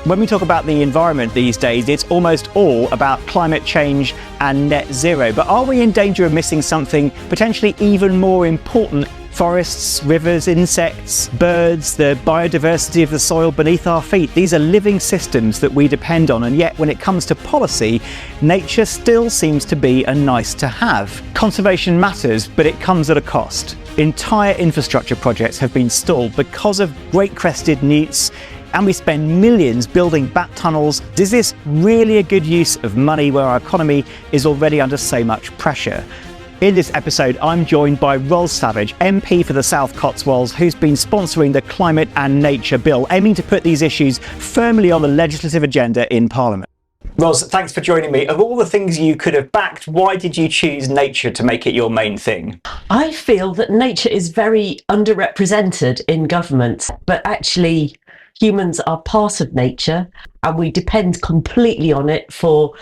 When we talk about the environment these days, it's almost all about climate change and net zero. But are we in danger of missing something potentially even more important? Forests, rivers, insects, birds, the biodiversity of the soil beneath our feet. These are living systems that we depend on, and yet when it comes to policy, nature still seems to be a nice to have. Conservation matters, but it comes at a cost. Entire infrastructure projects have been stalled because of great-crested newts, and we spend millions building bat tunnels. Is this really a good use of money where our economy is already under so much pressure? In this episode, I'm joined by Roz Savage, MP for the South Cotswolds, who's been sponsoring the Climate and Nature Bill, aiming to put these issues firmly on the legislative agenda in Parliament. Roz, thanks for joining me. Of all the things you could have backed, why did you choose nature to make it your main thing? I feel that nature is very underrepresented in government, but actually humans are part of nature and we depend completely on it for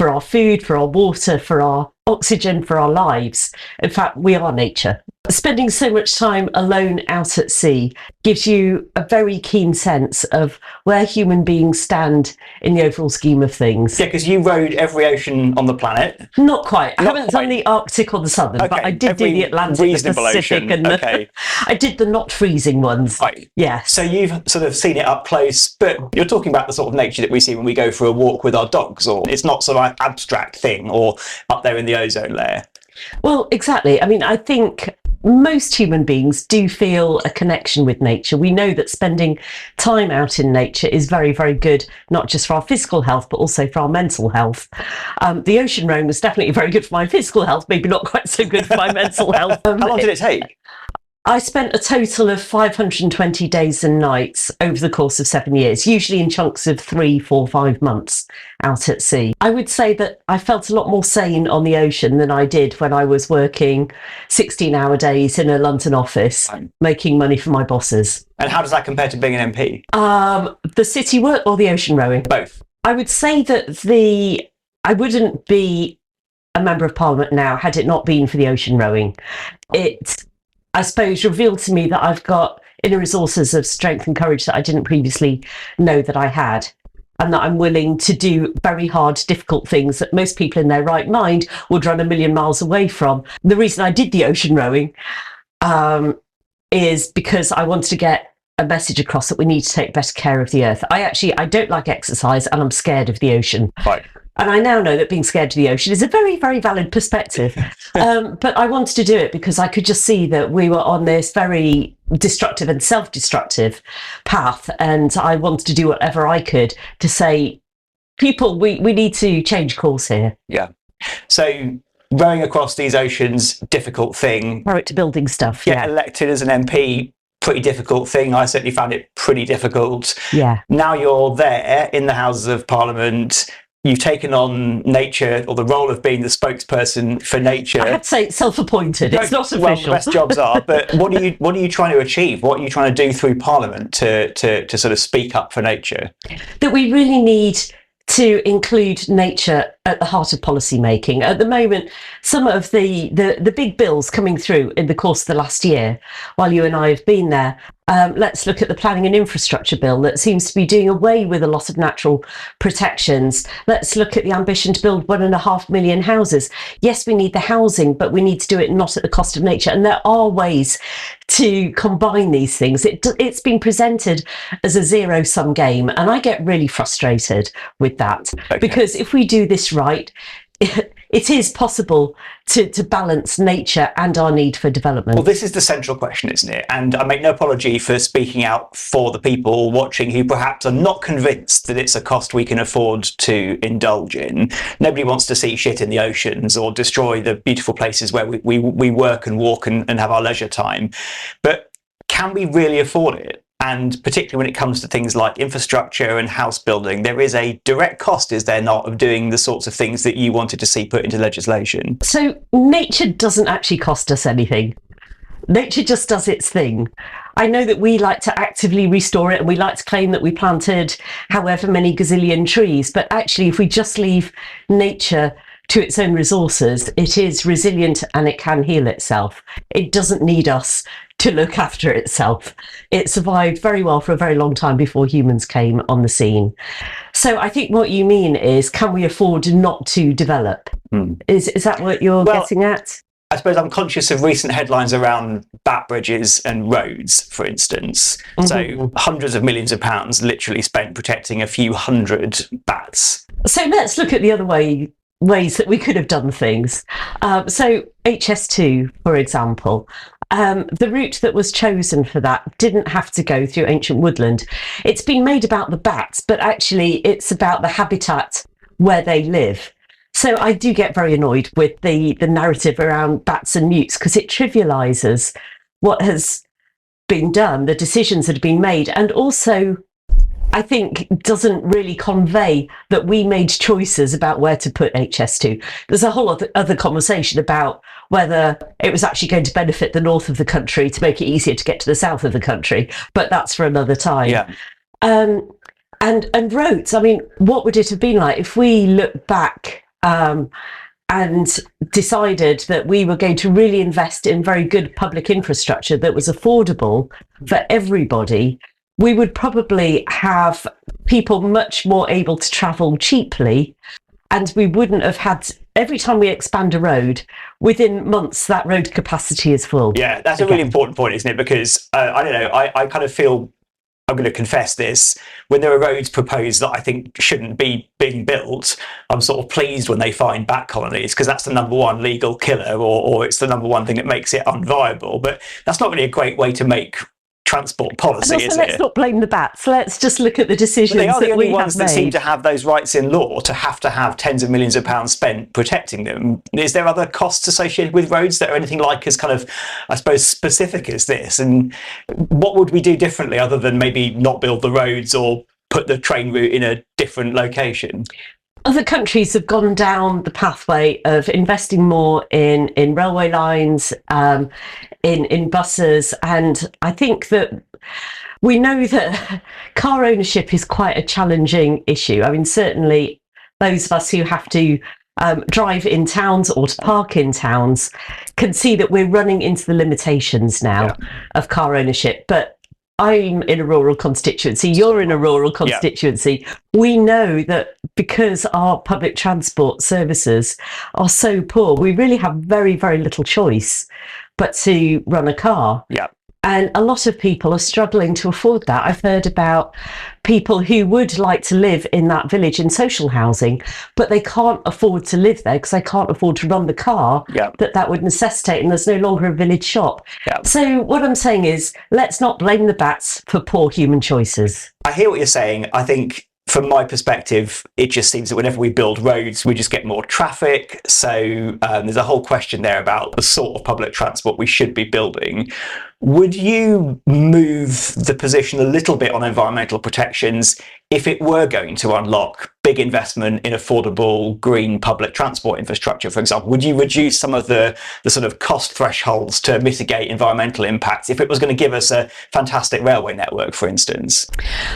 our food, for our water, for our oxygen, for our lives. In fact, we are nature. Spending so much time alone out at sea gives you a very keen sense of where human beings stand in the overall scheme of things. Yeah, because you rode every ocean on the planet. Not quite. I haven't done the Arctic or the Southern, but I did do the Atlantic, the Pacific, ocean. And I did the not freezing ones. Right. Yeah. So you've sort of seen it up close, but you're talking about the sort of nature that we see when we go for a walk with our dogs, or it's not sort of an abstract thing or up there in the ozone layer. Well, exactly. I mean, I think most human beings do feel a connection with nature. We know that spending time out in nature is very, very good, not just for our physical health, but also for our mental health. The ocean roam was definitely very good for my physical health, maybe not quite so good for my mental health. How long did it take? I spent a total of 520 days and nights over the course of 7 years, usually in chunks of 3, 4, 5 months out at sea. I would say that I felt a lot more sane on the ocean than I did when I was working 16-hour days in a London office, making money for my bosses. And how does that compare to being an MP? The city work or the ocean rowing? Both. I would say that I wouldn't be a Member of Parliament now had it not been for the ocean rowing. It, I suppose, revealed to me that I've got inner resources of strength and courage that I didn't previously know that I had, and that I'm willing to do very hard, difficult things that most people in their right mind would run a million miles away from. The reason I did the ocean rowing is because I wanted to get a message across that we need to take better care of the earth. I don't like exercise and I'm scared of the ocean. Right. And I now know that being scared of the ocean is a very, very valid perspective. But I wanted to do it because I could just see that we were on this very destructive and self-destructive path. And I wanted to do whatever I could to say, people, we need to change course here. Yeah. So rowing across these oceans, difficult thing. Row it to building stuff. Get elected as an MP, pretty difficult thing. I certainly found it pretty difficult. Yeah. Now you're there in the Houses of Parliament. You've taken on nature, or the role of being the spokesperson for nature. I had to say self-appointed. It's not official. Well, the best jobs are. But what are you trying to achieve? What are you trying to do through Parliament to sort of speak up for nature? That we really need to include nature at the heart of policy making. At the moment, some of the big bills coming through in the course of the last year, while you and I have been there, let's look at the planning and infrastructure bill that seems to be doing away with a lot of natural protections. Let's look at the ambition to build 1.5 million houses. Yes, we need the housing, but we need to do it not at the cost of nature. And there are ways to combine these things. It's been presented as a zero-sum game, and I get really frustrated with that. Okay. Because if we do this right, it is possible to balance nature and our need for development. Well, this is the central question, isn't it? And I make no apology for speaking out for the people watching who perhaps are not convinced that it's a cost we can afford to indulge in. Nobody wants to see shit in the oceans or destroy the beautiful places where we work and walk and have our leisure time. But can we really afford it? And particularly when it comes to things like infrastructure and house building, there is a direct cost, is there not, of doing the sorts of things that you wanted to see put into legislation? So nature doesn't actually cost us anything. Nature just does its thing. I know that we like to actively restore it and we like to claim that we planted however many gazillion trees, but actually if we just leave nature to its own resources, it is resilient and it can heal itself. It doesn't need us to look after itself. It survived very well for a very long time before humans came on the scene. So I think what you mean is, can we afford not to develop? Is that what you're getting at? I suppose I'm conscious of recent headlines around bat bridges and roads, for instance. So hundreds of millions of pounds literally spent protecting a few hundred bats. So let's look at the other ways that we could have done things. So HS2, for example, the route that was chosen for that didn't have to go through ancient woodland. It's been made about the bats, but actually it's about the habitat where they live. So I do get very annoyed with the narrative around bats and newts, because it trivialises what has been done, the decisions that have been made, and also I think doesn't really convey that we made choices about where to put HS2. There's a whole other conversation about whether it was actually going to benefit the north of the country to make it easier to get to the south of the country, but that's for another time. Yeah. And roads, I mean, what would it have been like if we look back and decided that we were going to really invest in very good public infrastructure that was affordable for everybody? We would probably have people much more able to travel cheaply, and we wouldn't have had, every time we expand a road, within months that road capacity is full. Yeah, that's a really important point, isn't it? Because I don't know, I kind of feel, I'm going to confess this, when there are roads proposed that I think shouldn't be being built, I'm sort of pleased when they find bat colonies, because that's the number one legal killer, or it's the number one thing that makes it unviable. But that's not really a great way to make transport policy, and also, is it? let's not blame the bats. Let's just look at the decisions they are the only ones that that seem to have those rights in law, to have tens of millions of pounds spent protecting them. Is there other costs associated with roads that are anything like as kind of, I suppose, specific as this? And what would we do differently other than maybe not build the roads or put the train route in a different location? Other countries have gone down the pathway of investing more in railway lines, in buses, and I think that we know that car ownership is quite a challenging issue. I mean, certainly those of us who have to drive in towns or to park in towns can see that we're running into the limitations now of car ownership. But I'm in a rural constituency, you're in a rural constituency. We know that because our public transport services are so poor, we really have very, very little choice but to run a car. And a lot of people are struggling to afford that. I've heard about people who would like to live in that village in social housing, but they can't afford to live there because they can't afford to run the car that would necessitate, and there's no longer a village shop. So what I'm saying is, let's not blame the bats for poor human choices. I hear what you're saying. I think from my perspective, it just seems that whenever we build roads, we just get more traffic. So there's a whole question there about the sort of public transport we should be building. Would you move the position a little bit on environmental protections if it were going to unlock big investment in affordable green public transport infrastructure, for example? Would you reduce some of the sort of cost thresholds to mitigate environmental impacts if it was going to give us a fantastic railway network, for instance?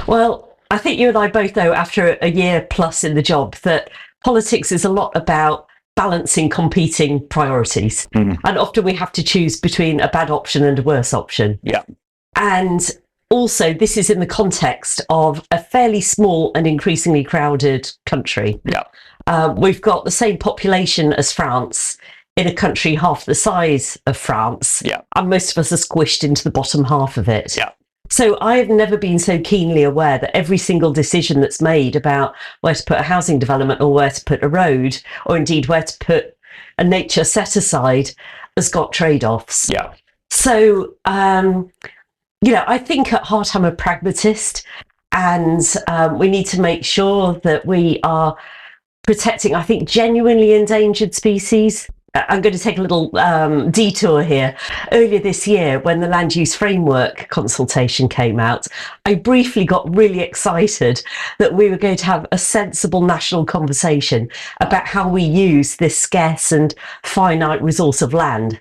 Well, I think you and I both know, after a year plus in the job, that politics is a lot about balancing competing priorities. And often we have to choose between a bad option and a worse option. And also, this is in the context of a fairly small and increasingly crowded country. We've got the same population as France in a country half the size of France. And most of us are squished into the bottom half of it. So I've never been so keenly aware that every single decision that's made about where to put a housing development or where to put a road, or indeed where to put a nature set aside, has got trade-offs. So, I think at heart I'm a pragmatist, and we need to make sure that we are protecting, I think, genuinely endangered species. I'm going to take a little detour here. Earlier this year, when the land use framework consultation came out, I briefly got really excited that we were going to have a sensible national conversation about how we use this scarce and finite resource of land.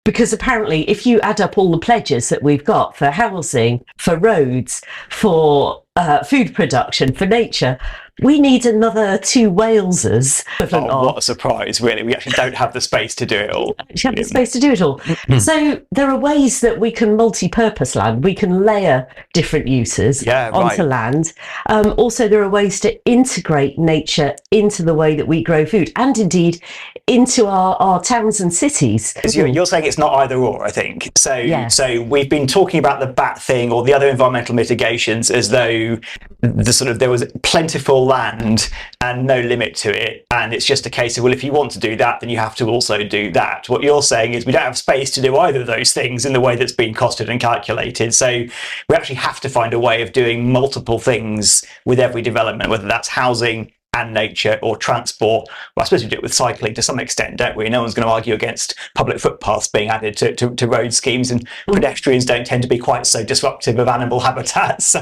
Because apparently, if you add up all the pledges that we've got for housing, for roads, for food production, for nature, we need another 2 Waleses. Oh, what a surprise, really. We actually don't have the space to do it all. We have the space to do it all. So there are ways that we can multi-purpose land. We can layer different uses onto land. Also, there are ways to integrate nature into the way that we grow food, and indeed into our towns and cities. You're saying it's not either or, I think. So we've been talking about the bat thing or the other environmental mitigations as though there was plentiful land and no limit to it, and it's just a case of, well, if you want to do that, then you have to also do that. What you're saying is we don't have space to do either of those things in the way that's been costed and calculated, so we actually have to find a way of doing multiple things with every development, whether that's housing and nature or transport. Well, I suppose we do it with cycling to some extent, don't we? No one's going to argue against public footpaths being added to road schemes, and pedestrians don't tend to be quite so disruptive of animal habitat, so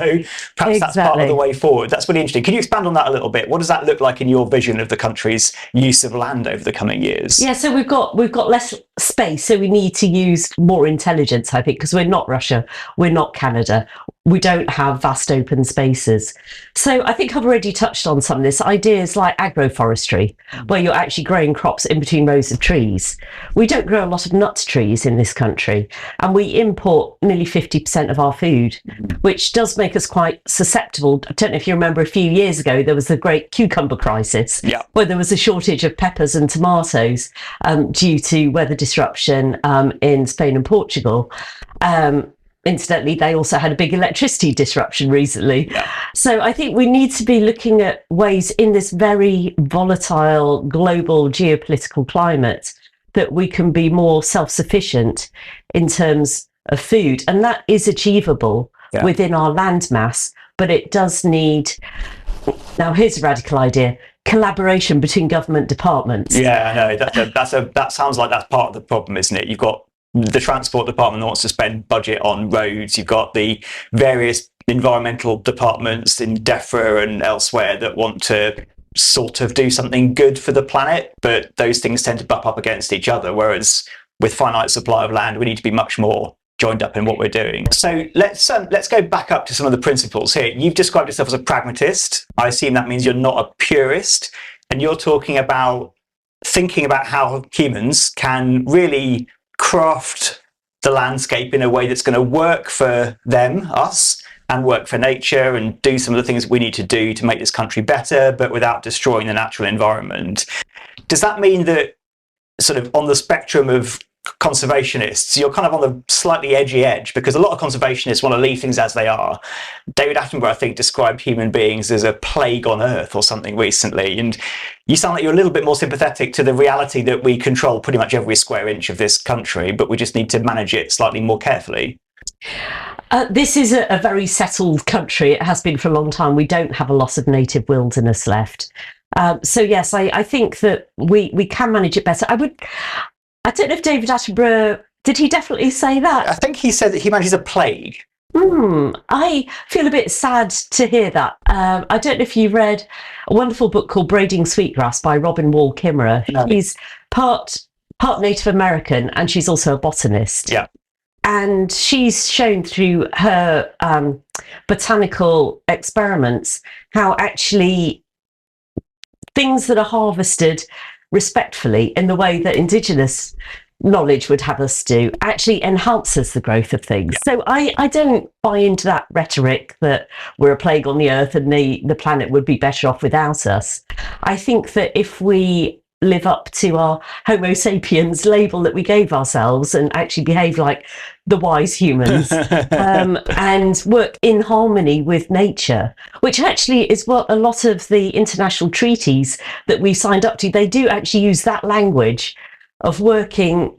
perhaps that's part of the way forward. That's really interesting. Can you expand on that a little bit? What does that look like in your vision of the country's use of land over the coming years? Yeah, so we've got less space, so we need to use more intelligence, I think, because we're not Russia, we're not Canada. We don't have vast open spaces. So I think I've already touched on some of this. Ideas like agroforestry, where you're actually growing crops in between rows of trees. We don't grow a lot of nut trees in this country, and we import nearly 50% of our food, which does make us quite susceptible. I don't know if you remember, a few years ago, there was the great cucumber crisis, where there was a shortage of peppers and tomatoes due to weather disruption in Spain and Portugal. Incidentally, they also had a big electricity disruption recently. So I think we need to be looking at ways in this very volatile global geopolitical climate that we can be more self-sufficient in terms of food. And that is achievable within our land mass, but it does need, now here's a radical idea, collaboration between government departments. Yeah, I know. That sounds like that's part of the problem, isn't it? You've got the transport department that wants to spend budget on roads. You've got the various environmental departments in DEFRA and elsewhere that want to sort of do something good for the planet, but those things tend to bump up against each other, whereas with finite supply of land, we need to be much more joined up in what we're doing. So let's go back up to some of the principles here. You've described yourself as a pragmatist. I assume that means you're not a purist, and you're talking about thinking about how humans can really craft the landscape in a way that's going to work for them, us, and work for nature, and do some of the things we need to do to make this country better, but without destroying the natural environment. Does that mean that sort of on the spectrum of conservationists, you're kind of on the slightly edgy edge? Because a lot of conservationists want to leave things as they are. David Attenborough, I think, described human beings as a plague on earth or something recently, and you sound like you're a little bit more sympathetic to the reality that we control pretty much every square inch of this country, but we just need to manage it slightly more carefully. This is a very settled country. It has been for a long time. We don't have a lot of native wilderness left. So yes, I think that we can manage it better. I don't know if David Attenborough, did he definitely say that? I think he said that he manages a plague. I feel a bit sad to hear that. I don't know if you read a wonderful book called Braiding Sweetgrass by Robin Wall Kimmerer. No. She's part Native American, and she's also a botanist. Yeah. And she's shown through her botanical experiments how actually things that are harvested respectfully in the way that Indigenous knowledge would have us do actually enhances the growth of things. So I don't buy into that rhetoric that we're a plague on the earth and the planet would be better off without us. I think that if we live up to our Homo sapiens label that we gave ourselves and actually behave like the wise humans and work in harmony with nature, which actually is what a lot of the international treaties that we signed up to, they do actually use that language of working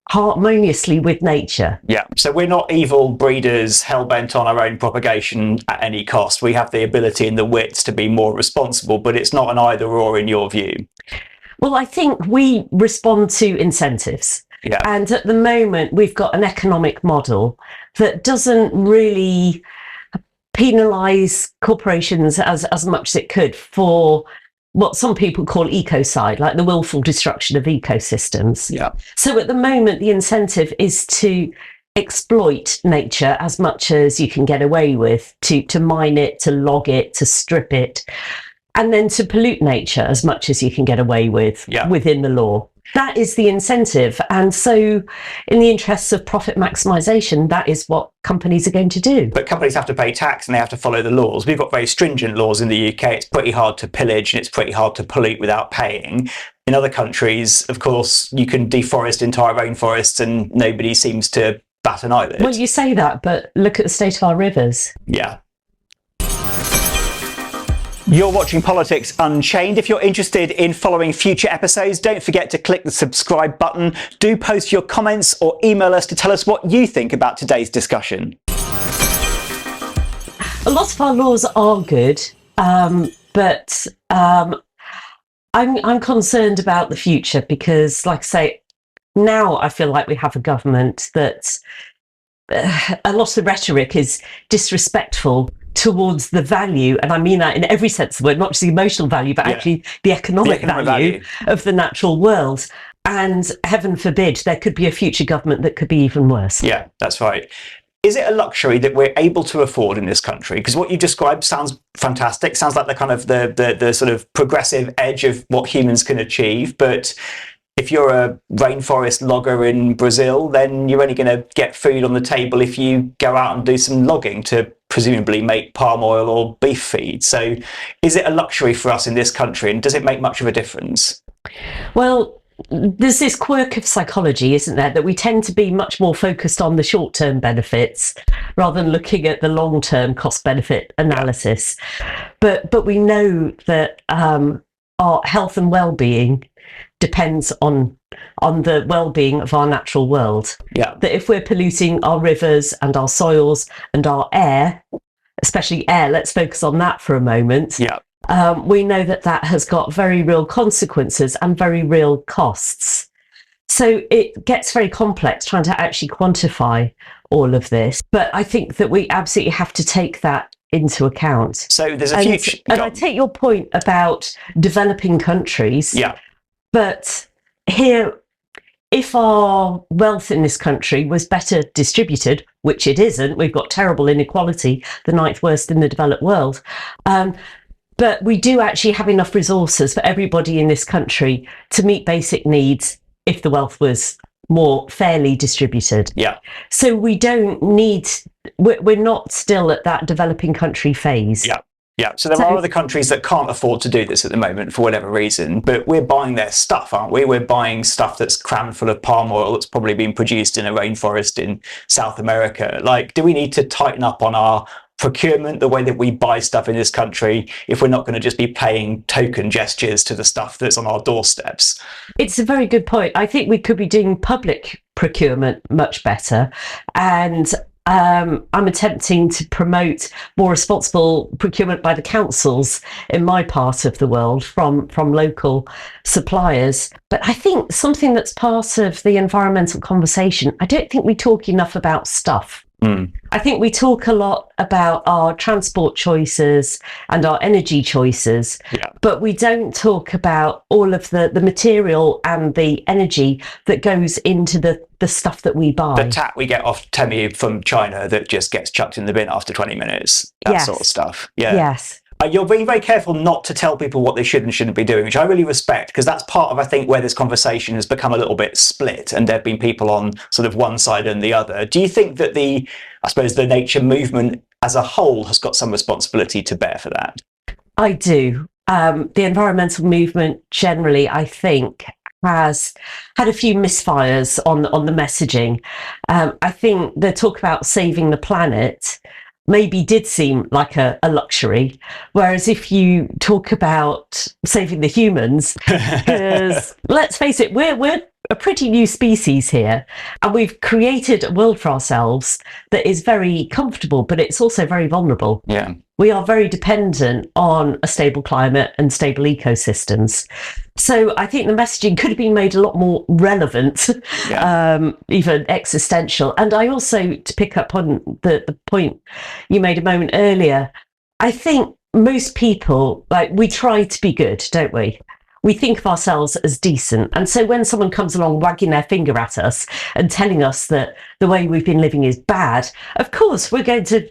harmoniously with nature. Yeah, so we're not evil breeders hell-bent on our own propagation at any cost. We have the ability and the wits to be more responsible, but it's not an either or in your view. Well, I think we respond to incentives. Yeah. And at the moment, we've got an economic model that doesn't really penalise corporations as much as it could for what some people call ecocide, like the willful destruction of ecosystems. Yeah. So at the moment, the incentive is to exploit nature as much as you can get away with, to mine it, to log it, to strip it. and then to pollute nature as much as you can get away with within the law. That is the incentive. And so in the interests of profit maximisation, that is what companies are going to do. But companies have to pay tax and they have to follow the laws. We've got very stringent laws in the UK. It's pretty hard to pillage and it's pretty hard to pollute without paying. In other countries, of course, you can deforest entire rainforests and nobody seems to bat an eyelid. Well, you say that, but look at the state of our rivers. Yeah. You're watching Politics Unchained. If you're interested in following future episodes, don't forget to click the subscribe button. Do post your comments or email us to tell us what you think about today's discussion. A lot of our laws are good, but I'm concerned about the future because, like I say, now I feel like we have a government that a lot of the rhetoric is disrespectful towards the value, and I mean that in every sense of the word, not just the emotional value, but actually the economic value of the natural world. And heaven forbid, there could be a future government that could be even worse. Yeah, that's right. Is it a luxury that we're able to afford in this country? Because what you described sounds fantastic, sounds like the kind of the sort of progressive edge of what humans can achieve, but if you're a rainforest logger in Brazil, then you're only going to get food on the table if you go out and do some logging to presumably make palm oil or beef feed. So is it a luxury for us in this country, and does it make much of a difference? Well, there's this quirk of psychology, isn't there, that we tend to be much more focused on the short-term benefits rather than looking at the long-term cost-benefit analysis. But we know that our health and well-being depends on the well-being of our natural world. Yeah. That if we're polluting our rivers and our soils and our air, especially air, let's focus on that for a moment. Yeah. We know that that has got very real consequences and very real costs. So it gets very complex trying to actually quantify all of this. But I think that we absolutely have to take that into account. So there's a future. And I take your point about developing countries. Yeah. But here, if our wealth in this country was better distributed, which it isn't, we've got terrible inequality, the 9th worst in the developed world. But we do actually have enough resources for everybody in this country to meet basic needs if the wealth was more fairly distributed. Yeah. So we don't need, we're not still at that developing country phase. Yeah. Yeah, so there are other countries that can't afford to do this at the moment for whatever reason, but we're buying their stuff, aren't we? We're buying stuff that's crammed full of palm oil that's probably been produced in a rainforest in South America. Like, do we need to tighten up on our procurement, the way that we buy stuff in this country, if we're not going to just be paying token gestures to the stuff that's on our doorsteps? It's a very good point. I think we could be doing public procurement much better, and I'm attempting to promote more responsible procurement by the councils in my part of the world from local suppliers. But I think something that's part of the environmental conversation, I don't think we talk enough about stuff. I think we talk a lot about our transport choices and our energy choices, but we don't talk about all of the material and the energy that goes into the stuff that we buy. The tat we get off Temu from China that just gets chucked in the bin after 20 minutes, that sort of stuff. Yeah. Yes. You're being very careful not to tell people what they should and shouldn't be doing, which I really respect, because that's part of, I think, where this conversation has become a little bit split and there have been people on sort of one side and the other. Do you think that the nature movement as a whole has got some responsibility to bear for that? I do. The environmental movement generally, I think, has had a few misfires on the messaging. I think the talk about saving the planet maybe did seem like a luxury, whereas if you talk about saving the humans, because let's face it, we're a pretty new species here, and we've created a world for ourselves that is very comfortable, but it's also very vulnerable. Yeah. We are very dependent on a stable climate and stable ecosystems. So I think the messaging could have been made a lot more relevant, even existential. And I also, to pick up on the point you made a moment earlier, I think most people, we try to be good, don't we? We think of ourselves as decent. And so when someone comes along wagging their finger at us and telling us that the way we've been living is bad, of course, we're going to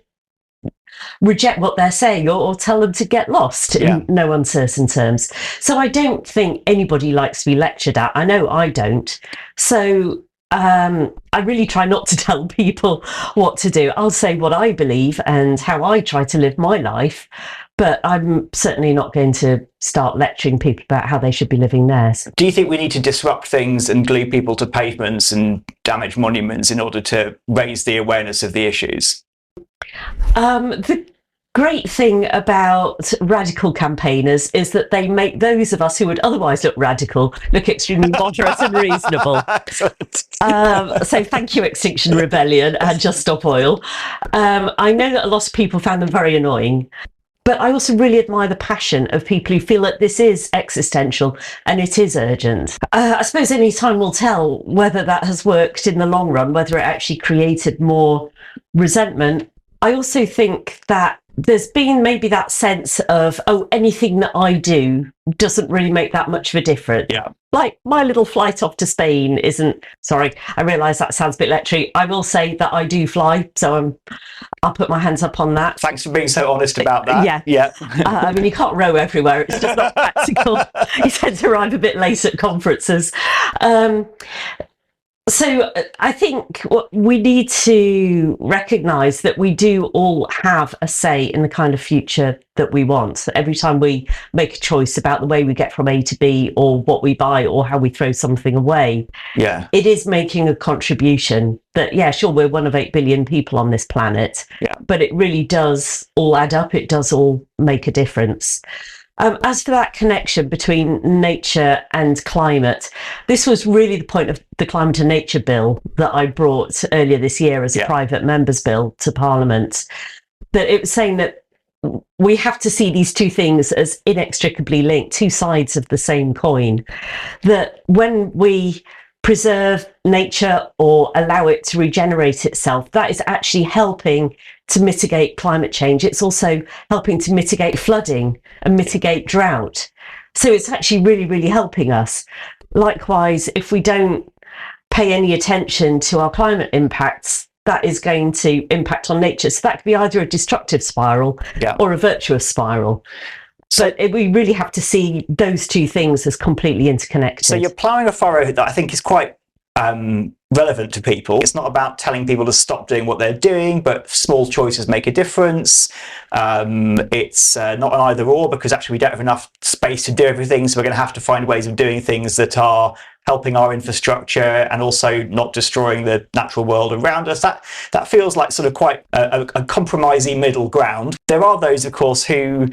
reject what they're saying or tell them to get lost in no uncertain terms. So I don't think anybody likes to be lectured at. I know I don't. So I really try not to tell people what to do. I'll say what I believe and how I try to live my life, but I'm certainly not going to start lecturing people about how they should be living theirs. Do you think we need to disrupt things and glue people to pavements and damage monuments in order to raise the awareness of the issues? The great thing about radical campaigners is that they make those of us who would otherwise look radical look extremely moderate and reasonable. So thank you, Extinction Rebellion and Just Stop Oil. I know that a lot of people found them very annoying, but I also really admire the passion of people who feel that this is existential and it is urgent. I suppose only time will tell whether that has worked in the long run, whether it actually created more resentment. I also think that there's been maybe that sense of, oh, anything that I do doesn't really make that much of a difference. Yeah. Like my little flight off to Spain isn't, sorry, I realise that sounds a bit lectury. I will say that I do fly, so I'll put my hands up on that. Thanks for being so honest about that. Yeah. I mean, you can't row everywhere. It's just not practical. You tend to arrive a bit late at conferences. So I think we need to recognise that we do all have a say in the kind of future that we want. So every time we make a choice about the way we get from A to B or what we buy or how we throw something away, it is making a contribution that, yeah, sure, we're one of 8 billion people on this planet, but it really does all add up. It does all make a difference. As for that connection between nature and climate, this was really the point of the Climate and Nature Bill that I brought earlier this year as a private member's bill to Parliament. That it was saying that we have to see these two things as inextricably linked, two sides of the same coin. That when we preserve nature or allow it to regenerate itself, that is actually helping to mitigate climate change. It's also helping to mitigate flooding and mitigate drought. So it's actually really, really helping us. Likewise, if we don't pay any attention to our climate impacts, that is going to impact on nature. So that could be either a destructive spiral or a virtuous spiral. So we really have to see those two things as completely interconnected. So you're ploughing a furrow that I think is quite relevant to people. It's not about telling people to stop doing what they're doing, but small choices make a difference. It's not an either or, because actually we don't have enough space to do everything. So we're going to have to find ways of doing things that are helping our infrastructure and also not destroying the natural world around us. That feels like sort of quite a compromising middle ground. There are those, of course, who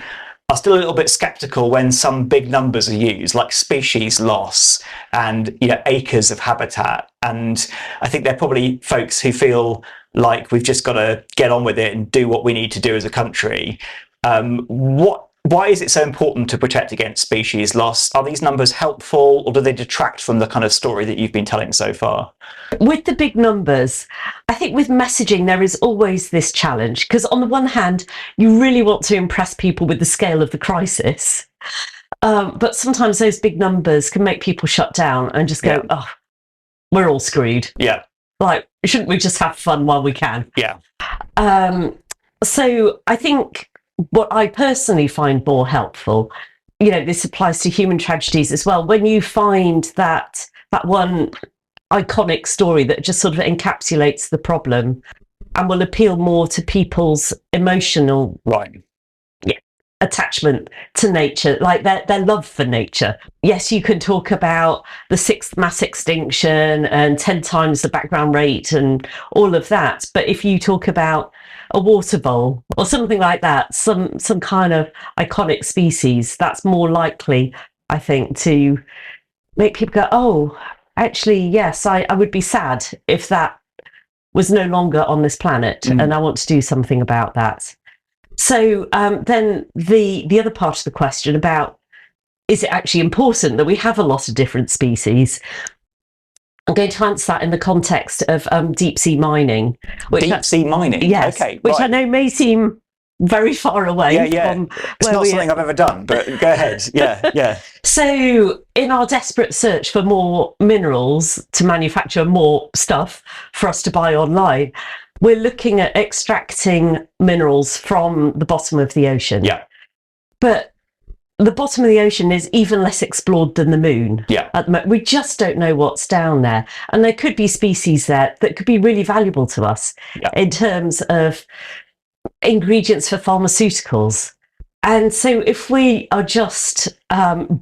are still a little bit sceptical when some big numbers are used, like species loss and acres of habitat. And I think they're probably folks who feel like we've just got to get on with it and do what we need to do as a country. Why is it so important to protect against species loss? Are these numbers helpful, or do they detract from the kind of story that you've been telling so far? With the big numbers, I think with messaging, there is always this challenge, because on the one hand, you really want to impress people with the scale of the crisis. But sometimes those big numbers can make people shut down and just go, oh, we're all screwed. Yeah. Like, shouldn't we just have fun while we can? Yeah. So I think what I personally find more helpful, this applies to human tragedies as well. When you find that one iconic story that just sort of encapsulates the problem and will appeal more to people's emotional attachment to nature, like their love for nature. Yes, you can talk about the 6th mass extinction and 10 times the background rate and all of that, but if you talk about a water vole or something like that, some kind of iconic species, that's more likely, I think, to make people go, oh, actually, yes, I would be sad if that was no longer on this planet, and I want to do something about that. So then the other part of the question about, is it actually important that we have a lot of different species? I'm going to answer that in the context of deep sea mining. Deep sea mining? Yes, okay, which I know may seem very far away from it's not something I've ever done, but go ahead. Yeah. So in our desperate search for more minerals to manufacture more stuff for us to buy online, we're looking at extracting minerals from the bottom of the ocean. Yeah. But the bottom of the ocean is even less explored than the moon. Yeah. At the moment. We just don't know what's down there. And there could be species there that could be really valuable to us in terms of ingredients for pharmaceuticals. And so if we are just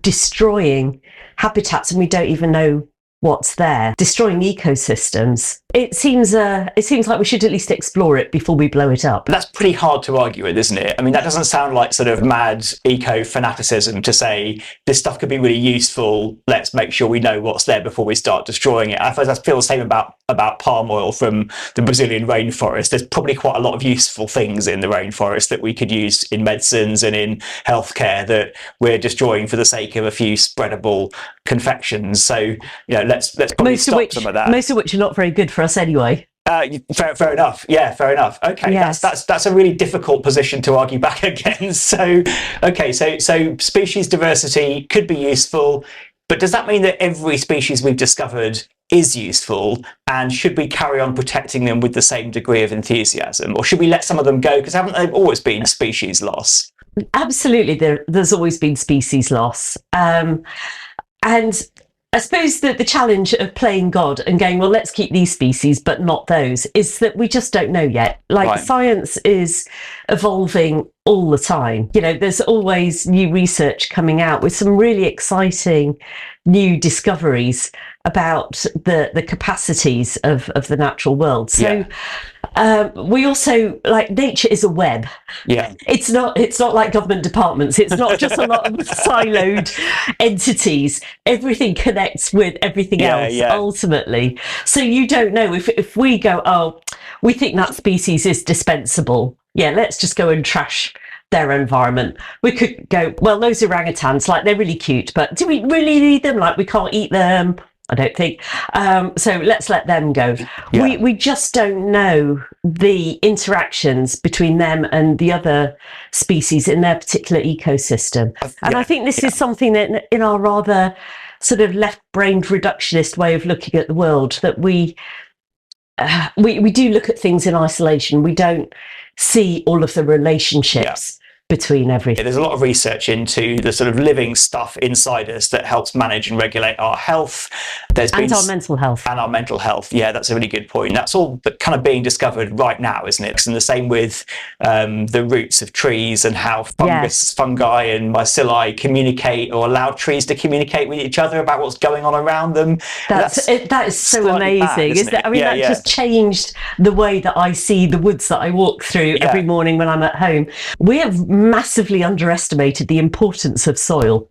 destroying habitats and we don't even know what's there, destroying ecosystems, it seems like we should at least explore it before we blow it up. That's pretty hard to argue with, isn't it? I mean, that doesn't sound like sort of mad eco-fanaticism to say this stuff could be really useful, let's make sure we know what's there before we start destroying it. I feel the same about palm oil from the Brazilian rainforest. There's probably quite a lot of useful things in the rainforest that we could use in medicines and in healthcare that we're destroying for the sake of a few spreadable confections. So, let's probably stop some of that. Most of which are not very good for us anyway. Fair enough. Yeah, fair enough. Okay, yes. that's a really difficult position to argue back against. So species diversity could be useful, but does that mean that every species we've discovered is useful, and should we carry on protecting them with the same degree of enthusiasm, or should we let some of them go, because haven't there always been species loss? Absolutely, there's always been species loss, and I suppose that the challenge of playing God and going, well, let's keep these species but not those, is that we just don't know yet. Science is evolving all the time. There's always new research coming out with some really exciting new discoveries about the capacities of the natural world. So we also, nature is a web. Yeah. It's not like government departments. It's not just a lot of siloed entities. Everything connects with everything else ultimately. So you don't know if we go, oh, we think that species is dispensable. Yeah, let's just go and trash their environment. We could go, well, those orangutans, they're really cute, but do we really need them? We can't eat them. I don't think. So let's let them go. Yeah. We just don't know the interactions between them and the other species in their particular ecosystem. And I think this is something that in our rather sort of left-brained reductionist way of looking at the world, that we do look at things in isolation. We don't see all of the relationships between everything. There's a lot of research into the sort of living stuff inside us that helps manage and regulate our health. Our mental health. And our mental health. Yeah, that's a really good point. That's all kind of being discovered right now, isn't it? And the same with the roots of trees and how fungi and myceli communicate, or allow trees to communicate with each other about what's going on around them. That is so amazing. That just changed the way that I see the woods that I walk through every morning when I'm at home. We have massively underestimated the importance of soil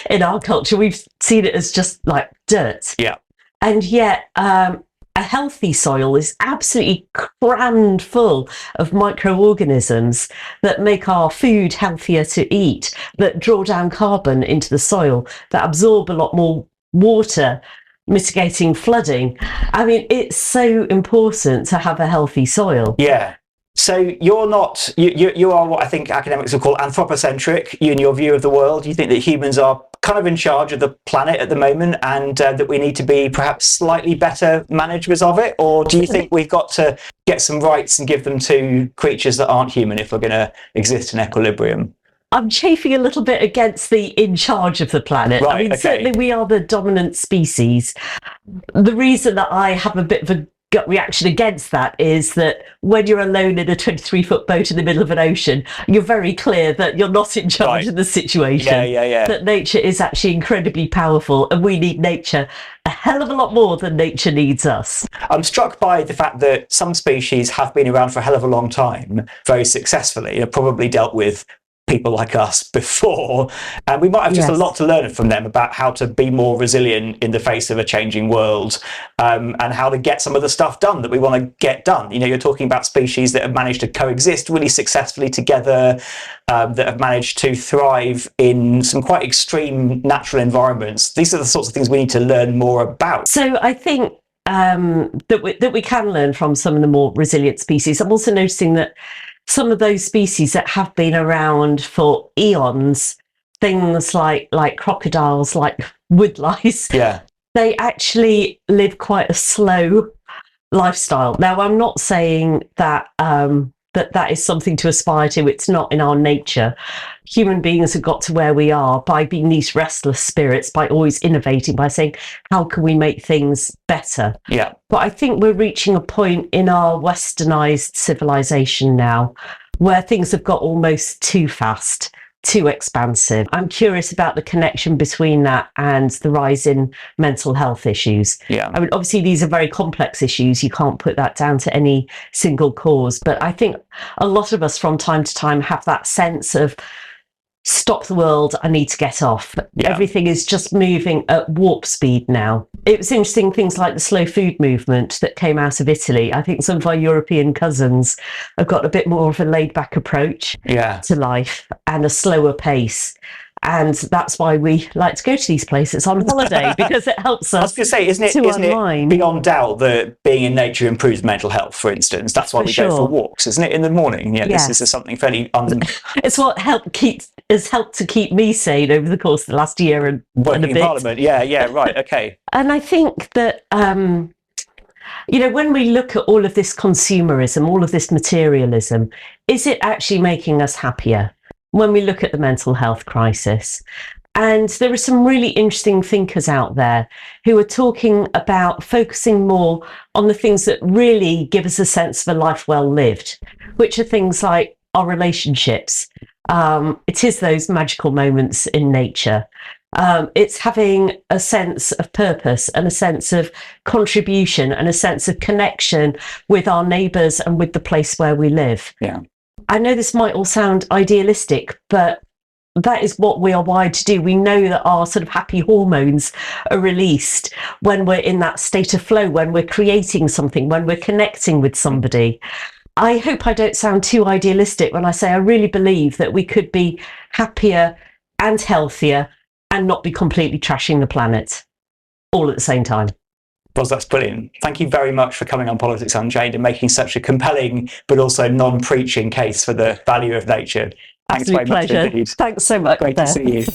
in our culture. We've seen it as just like dirt. Yeah. And yet a healthy soil is absolutely crammed full of microorganisms that make our food healthier to eat, that draw down carbon into the soil, that absorb a lot more water, mitigating flooding. I mean, it's so important to have a healthy soil. Yeah. So you are what I think academics would call anthropocentric in your view of the world. You think that humans are kind of in charge of the planet at the moment, and that we need to be perhaps slightly better managers of it? Or do you think we've got to get some rights and give them to creatures that aren't human if we're going to exist in equilibrium? I'm chafing a little bit against the in charge of the planet. Right, I mean, certainly we are the dominant species. The reason that I have a bit of a gut reaction against that is that when you're alone in a 23-foot boat in the middle of an ocean, you're very clear that you're not in charge of the situation. That nature is actually incredibly powerful, and we need nature a hell of a lot more than nature needs us. I'm struck by the fact that some species have been around for a hell of a long time, very successfully, and probably dealt with people like us before, and we might have just a lot to learn from them about how to be more resilient in the face of a changing world, and how to get some of the stuff done that we want to get done. You're talking about species that have managed to coexist really successfully together, that have managed to thrive in some quite extreme natural environments. These are the sorts of things we need to learn more about. So I think that we can learn from some of the more resilient species. I'm also noticing that some of those species that have been around for eons, things like crocodiles, like woodlice, they actually live quite a slow lifestyle. Now, I'm not saying that that is something to aspire to. It's not in our nature. Human beings have got to where we are by being these restless spirits, by always innovating, by saying, how can we make things better? Yeah. But I think we're reaching a point in our westernized civilization now where things have got almost too fast, too expansive. I'm curious about the connection between that and the rise in mental health issues. Yeah. I mean, obviously, these are very complex issues. You can't put that down to any single cause. But I think a lot of us from time to time have that sense of, stop the world, I need to get off. Yeah. Everything is just moving at warp speed now. It was interesting, things like the slow food movement that came out of Italy. I think some of our European cousins have got a bit more of a laid back approach to life and a slower pace. And that's why we like to go to these places on holiday, because it helps us. I was going to say, isn't it beyond doubt that being in nature improves mental health, for instance? That's why we go for walks, isn't it, in the morning? Yeah, yes. This is something fairly... It's what has helped to keep me sane over the course of the last year and working a bit. in Parliament, yeah, right, okay. And I think that, when we look at all of this consumerism, all of this materialism, is it actually making us happier? When we look at the mental health crisis. And there are some really interesting thinkers out there who are talking about focusing more on the things that really give us a sense of a life well lived, which are things like our relationships. It is those magical moments in nature. It's having a sense of purpose and a sense of contribution and a sense of connection with our neighbours and with the place where we live. Yeah. I know this might all sound idealistic, but that is what we are wired to do. We know that our sort of happy hormones are released when we're in that state of flow, when we're creating something, when we're connecting with somebody. I hope I don't sound too idealistic when I say I really believe that we could be happier and healthier and not be completely trashing the planet all at the same time. Roz, that's brilliant. Thank you very much for coming on Politics Unchained and making such a compelling but also non-preaching case for the value of nature. Thanks Absolute very pleasure. much indeed. Thanks so much. Great to see you.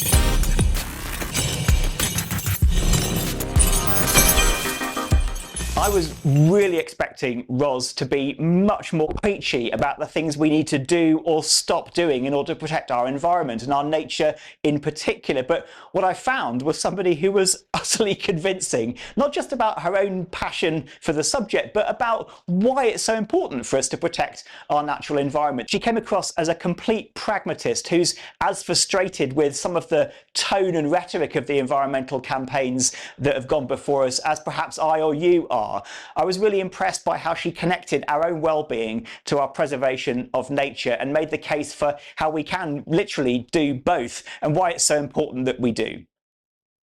I was really expecting Roz to be much more preachy about the things we need to do or stop doing in order to protect our environment and our nature in particular. But what I found was somebody who was utterly convincing, not just about her own passion for the subject, but about why it's so important for us to protect our natural environment. She came across as a complete pragmatist who's as frustrated with some of the tone and rhetoric of the environmental campaigns that have gone before us as perhaps I or you are. I was really impressed by how she connected our own well-being to our preservation of nature and made the case for how we can literally do both and why it's so important that we do.